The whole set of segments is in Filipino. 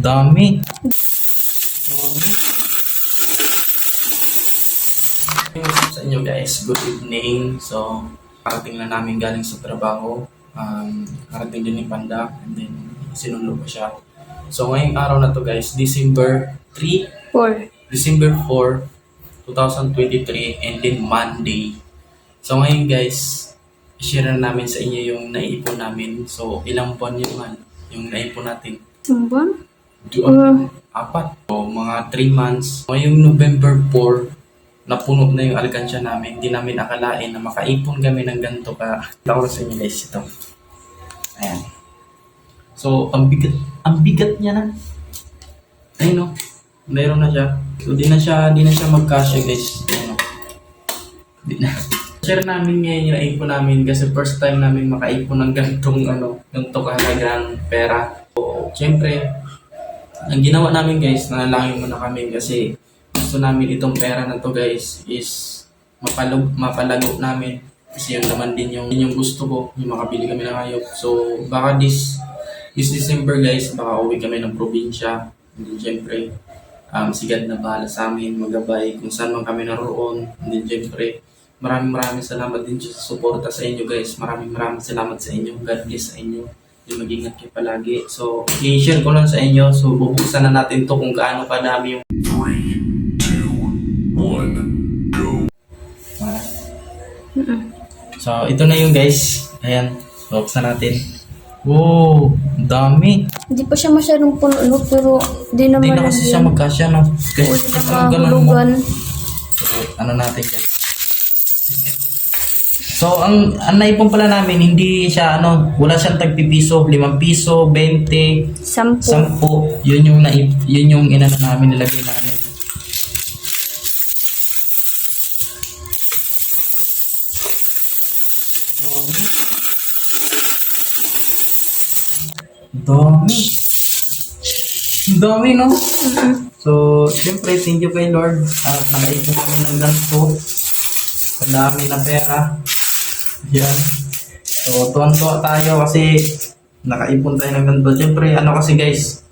Dami. Sa inyo guys, good evening. So, karating na namin galing sa trabaho. Karating din ni Panda and then sinundo ko siya. So, ngayong araw na to guys, December 4, 2023 and then Monday. So, ngayon guys, i-share na namin sa inyo yung naipon namin. So, ilang buwan yung naipon natin? Buwan? Apat. So, mga 3 months. Ngayong November 4, napuno na yung alkansya namin. Hindi namin akalain na makaipon kami ng ganito ka. Ako sa inyo guys ito. Ayan. So, ang bigat niya na. Ayun o. Meron na siya. So, di na siya magkasya guys. Ayun o. Di na. Share namin ngayon yung naipon namin kasi first time namin makaipon ng ganitong kahalagang pera. So, syempre, ang ginawa namin guys, nanalangin muna kami kasi gusto namin itong pera na to guys is mapalago namin kasi yung naman din yung gusto ko, yung makabili kami ng hayop. So baka this December guys, baka uwi kami ng probinsya. And then syempre, sigad na bahala sa amin, magabay kung saan man kami naroon. And then syempre, maraming salamat din sa suporta sa inyo guys. Maraming salamat sa inyo. God bless sa inyo. Yung mag-ingat kayo palagi. So, i-share ko lang sa inyo. So, bubuksan na natin to kung gaano kadami yung 3, 2, 1, go. So, ito na yung guys. Ayan. Buksan natin. Wow! Dami! Hindi pa siya masyadong puno, pero di naman Hindi na kasi siya magkasya, no? Kasi ganun mo. So, ano natin guys. So, ang naipon pala namin, hindi siya, wala siyang tagpipiso, 5 piso, 20, 10. Yun yung inano namin, nilagay namin. Dami, no? So, siyempre, thank you kay Lord at nakaipon kami ng ganito. Ang dami na pera. Yan. So, tuwan-tuwa tayo kasi nakaipon tayo ng ganito. Siyempre, kasi guys.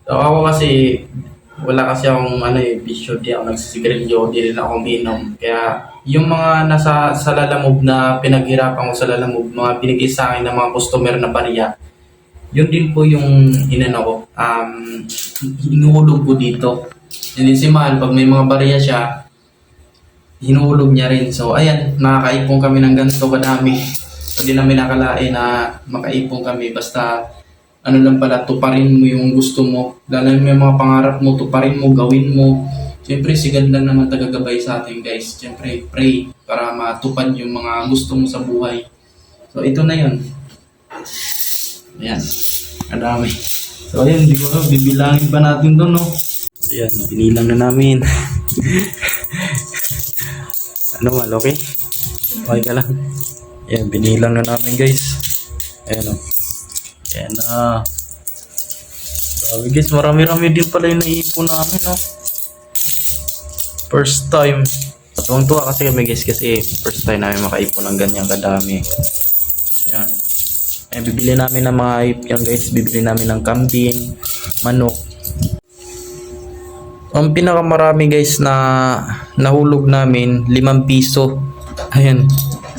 So, ako kasi, wala kasi akong bisyo. Di ako nagsisigarilyo. Di rin ako uminom. Kaya, yung mga nasa sa Lalamove na pinaghirapan ko sa Lalamove, mga binigay sa akin ng mga customer na bariya, yun din po yung hinuhulog ko dito. Hindi si Mahal, pag may mga bariya siya, hinuhulog niya rin. So, ayan, nakakaipon kami ng ganito kadami. So, di namin nakalain na makaipon kami. Basta, lang pala, tuparin mo yung gusto mo. Dahil may mga pangarap mo, tuparin mo, gawin mo. Siyempre, si God lang naman tagagabay sa atin, guys. Siyempre, pray para matupad yung mga gusto mo sa buhay. So, ito na yun. Ayan, kadami. So, ayan, hindi ko alam, bibilangin pa natin doon, no? Ayan, binilang na namin. Mal, okay? Okay ka lang. Ayan, binilang na namin guys. Ayan o. Ayan na. Sabi guys, marami-rami din pala yung naipon namin, no? First time. Tuwang-tuwa kasi kami guys kasi first time namin makaipon ng ganyan kadami. Ayan. Ayan, bibili namin ng mga hayop yan guys. Bibili namin ng kambing, manok. Ang pinakamarami guys na nahulog namin, 5 piso. Ayan,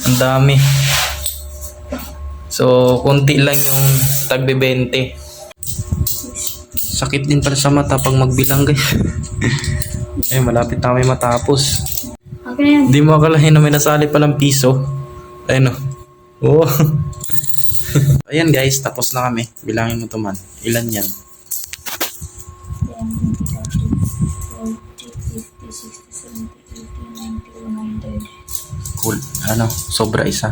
ang dami. So, konti lang yung tagbe 20. Sakit din pala sa mata pag magbilang guys. Ayun, malapit na kami matapos. Okay. Di mo akalain na may nasali palang piso. Ayun o. Oh. Ayan guys, tapos na kami. Bilangin mo to man. Ilan yan? 100. Sobra isa.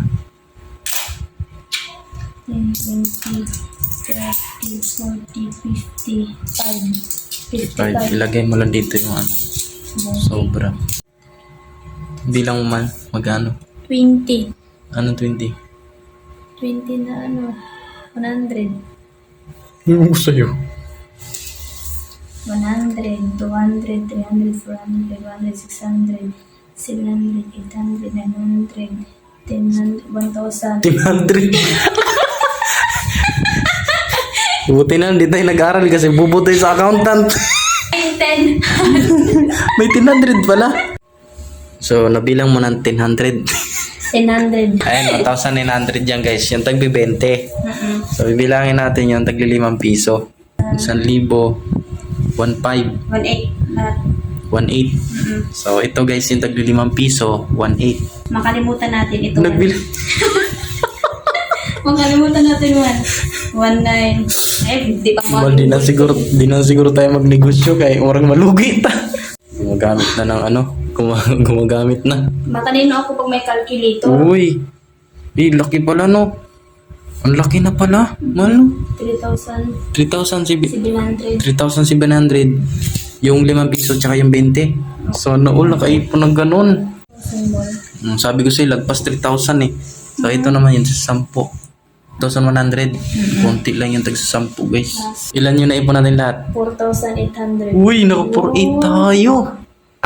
10, 20, 30, 40, 55. Ilagay mo lang dito yung sobra. Bilang mo man, magano? 20. Anong 20? 20 na 100. Ano mo sa'yo? 100, 200, 300, 400, 500, 600, 700, 800, 900, 1000, 1,000. 100. Buti na, hindi tayo nag-aral kasi bubuti sa accountant. 10. May 1,000 pala. So, nabilang mo ng 1,000. 1000. Ayan, 1,900 yan guys. Yung tagbi 20. So, bibilangin natin yung tagli 5 piso. 1,000, 1,500, 1,800 lahat. 1,800. So, ito guys, yung tagli 5 piso, 1,800. Makalimutan natin ito. Makalimutan natin 1,900. Di pa Well, di na siguro tayo magnegosyo kay orang malugi ta. Gumagamit na ng ano, gumagamit na. Matalino ako pag may calculator. Uy, laki pala no. Ang laki na pala. Malo. 3,700. 3,700. Yung 5 piso tsaka yung 20. So, noon nakaipon ng ganun. Symbol. Sabi ko sa'yo, lagpas 3,000 eh. So, ito naman yun sa 10. 1,100. Konti lang yung tag sa 10 guys. Ilan yung naipon natin lahat? 4,800. Uy, naka-4,800 tayo.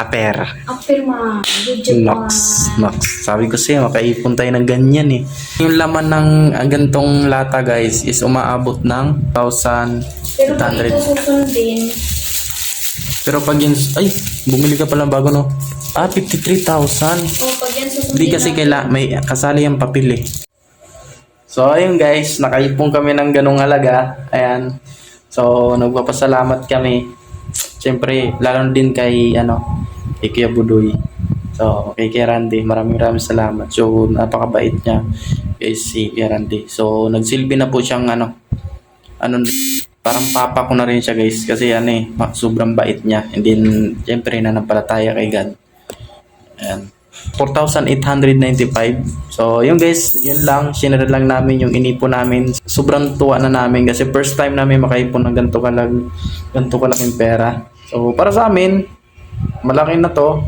Pera. Afirma. Good job. Max. Sabi ko sa'yo, makaipon tayo ng ganyan eh. Yung laman ng gantong lata guys is umaabot ng Pero pag ito 1,800. susundin, Pero pag yun, ay, bumili ka pala bago no? 53,000. pag yan susundin Hindi kasi may kasali yung papel eh. So, ayun guys, nakaipon kami ng ganong halaga. Ayan. So, nagpapasalamat kami. Siyempre, lalo din kay, kay Kuya Budoy. So, kay Kuya Randy, maraming salamat. So, napakabait niya guys si Kuya Randy. So, nagsilbi na po siyang, parang papa ko na rin siya guys. Kasi, sobrang bait niya. And then, siyempre, nanampalataya kay God. Ayan. 4,895. So, yun guys, yun lang. Sinara lang namin yung inipo namin. Sobrang tuwa na namin kasi first time namin makaipon ng ganito kalaking pera. So, para sa amin, malaki na to.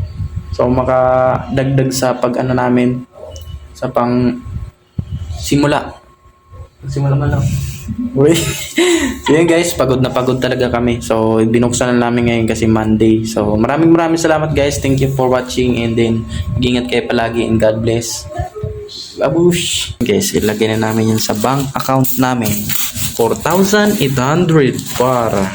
So, makadagdag sa namin sa pang simula. Simula man lang. Uy. So yun guys, pagod na pagod talaga kami. So binuksan na namin ngayon kasi Monday. So maraming salamat guys. Thank you for watching and then mag-ingat kayo palagi and God bless. Babush. Guys, ilagay na namin yun sa bank account namin. 4,800 para